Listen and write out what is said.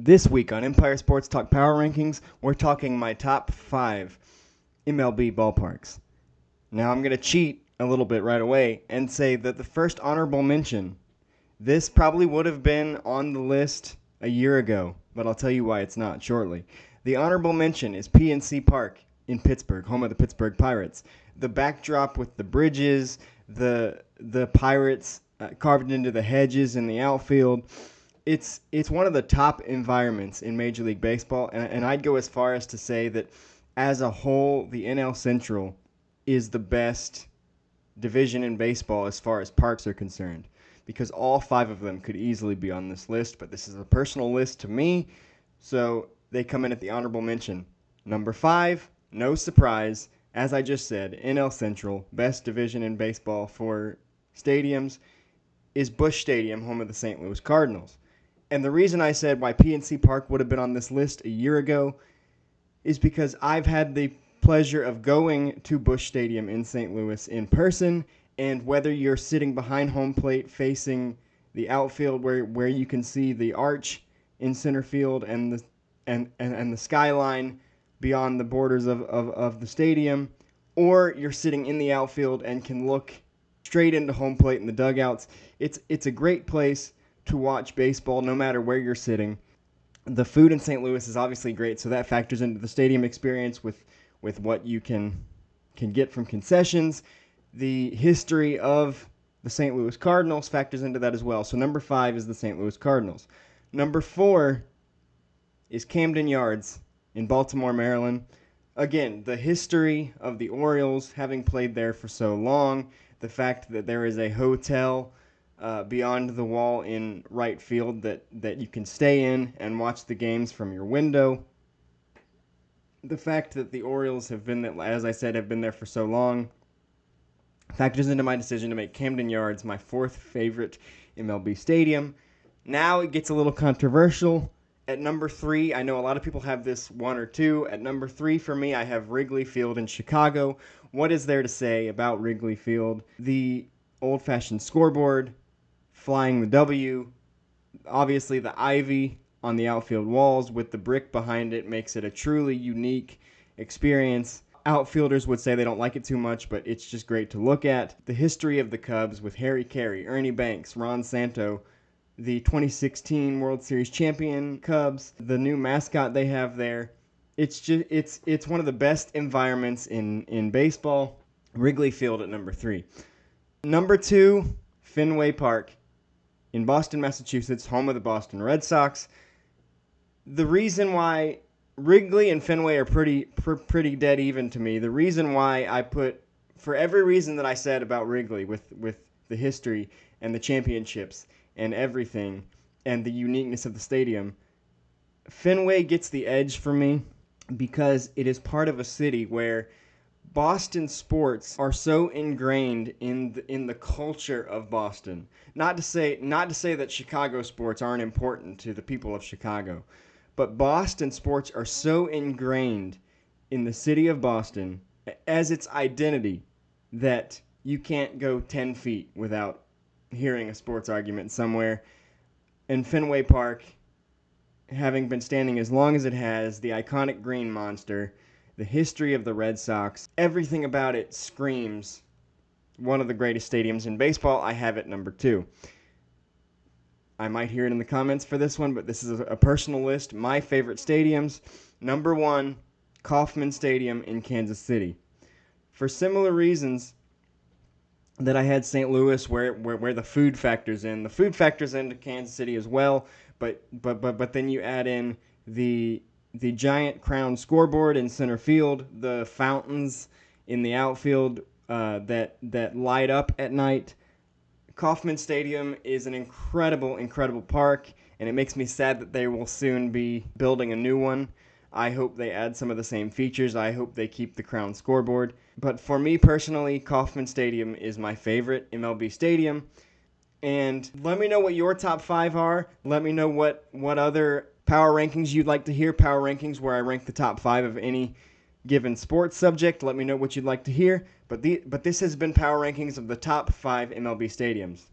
This week on Empire Sports Talk Power Rankings, we're talking my top 5 MLB ballparks. Now, I'm going to cheat a little bit right away and say that the first honorable mention, this probably would have been on the list a year ago, but I'll tell you why it's not shortly. The honorable mention is PNC Park in Pittsburgh, home of the Pittsburgh Pirates. The backdrop with the bridges, the Pirates carved into the hedges in the outfield. It's one of the top environments in Major League Baseball, and I'd go as far as to say that as a whole, the NL Central is the best division in baseball as far as parks are concerned, because all 5 of them could easily be on this list, but this is a personal list to me, so they come in at the honorable mention. Number 5, no surprise, as I just said, NL Central, best division in baseball for stadiums, is Busch Stadium, home of the St. Louis Cardinals. And the reason I said why PNC Park would have been on this list a year ago is because I've had the pleasure of going to Busch Stadium in St. Louis in person, and whether you're sitting behind home plate facing the outfield where you can see the arch in center field and the skyline beyond the borders of the stadium, or you're sitting in the outfield and can look straight into home plate in the dugouts, it's a great place to watch baseball no matter where you're sitting. The food in St. Louis is obviously great, so that factors into the stadium experience with what you can get from concessions. The history of the St. Louis Cardinals factors into that as well. So number 5 is the St. Louis Cardinals. Number 4 is Camden Yards in Baltimore, Maryland. Again, the history of the Orioles having played there for so long, the fact that there is a hotel beyond the wall in right field that you can stay in and watch the games from your window. The fact that the Orioles have been, as I said, have been there for so long factors into my decision to make Camden Yards my 4th favorite MLB stadium. Now it gets a little controversial. At number 3, I know a lot of people have this 1 or 2. At number 3 for me, I have Wrigley Field in Chicago. What is there to say about Wrigley Field? The old-fashioned scoreboard, flying the W, obviously the ivy on the outfield walls with the brick behind it makes it a truly unique experience. Outfielders would say they don't like it too much, but it's just great to look at. The history of the Cubs with Harry Carey, Ernie Banks, Ron Santo, the 2016 World Series champion Cubs, the new mascot they have there. It's one of the best environments in baseball. Wrigley Field at number 3. Number 2, Fenway Park in Boston, Massachusetts, home of the Boston Red Sox. The reason why Wrigley and Fenway are pretty dead even to me, the reason why I put, for every reason that I said about Wrigley with the history and the championships and everything and the uniqueness of the stadium, Fenway gets the edge for me because it is part of a city where Boston sports are so ingrained in the culture of Boston. Not to say that Chicago sports aren't important to the people of Chicago, but Boston sports are so ingrained in the city of Boston as its identity that you can't go 10 feet without hearing a sports argument somewhere. And Fenway Park, having been standing as long as it has, the iconic green monster, the history of the Red Sox, everything about it screams one of the greatest stadiums in baseball. I have it number 2. I might hear it in the comments for this one, but this is a personal list. My favorite stadiums. Number 1, Kauffman Stadium in Kansas City. For similar reasons that I had St. Louis, where the food factors in. The food factors into Kansas City as well, but then you add in the giant crown scoreboard in center field, the fountains in the outfield that light up at night. Kauffman Stadium is an incredible park, and it makes me sad that they will soon be building a new one. I hope they add some of the same features. I hope they keep the crown scoreboard. But for me personally, Kauffman Stadium is my favorite MLB stadium. And let me know what your top 5 are. Let me know what other power rankings you'd like to hear. Power rankings where I rank the top 5 of any given sports subject. Let me know what you'd like to hear. But this has been Power Rankings of the top 5 MLB stadiums.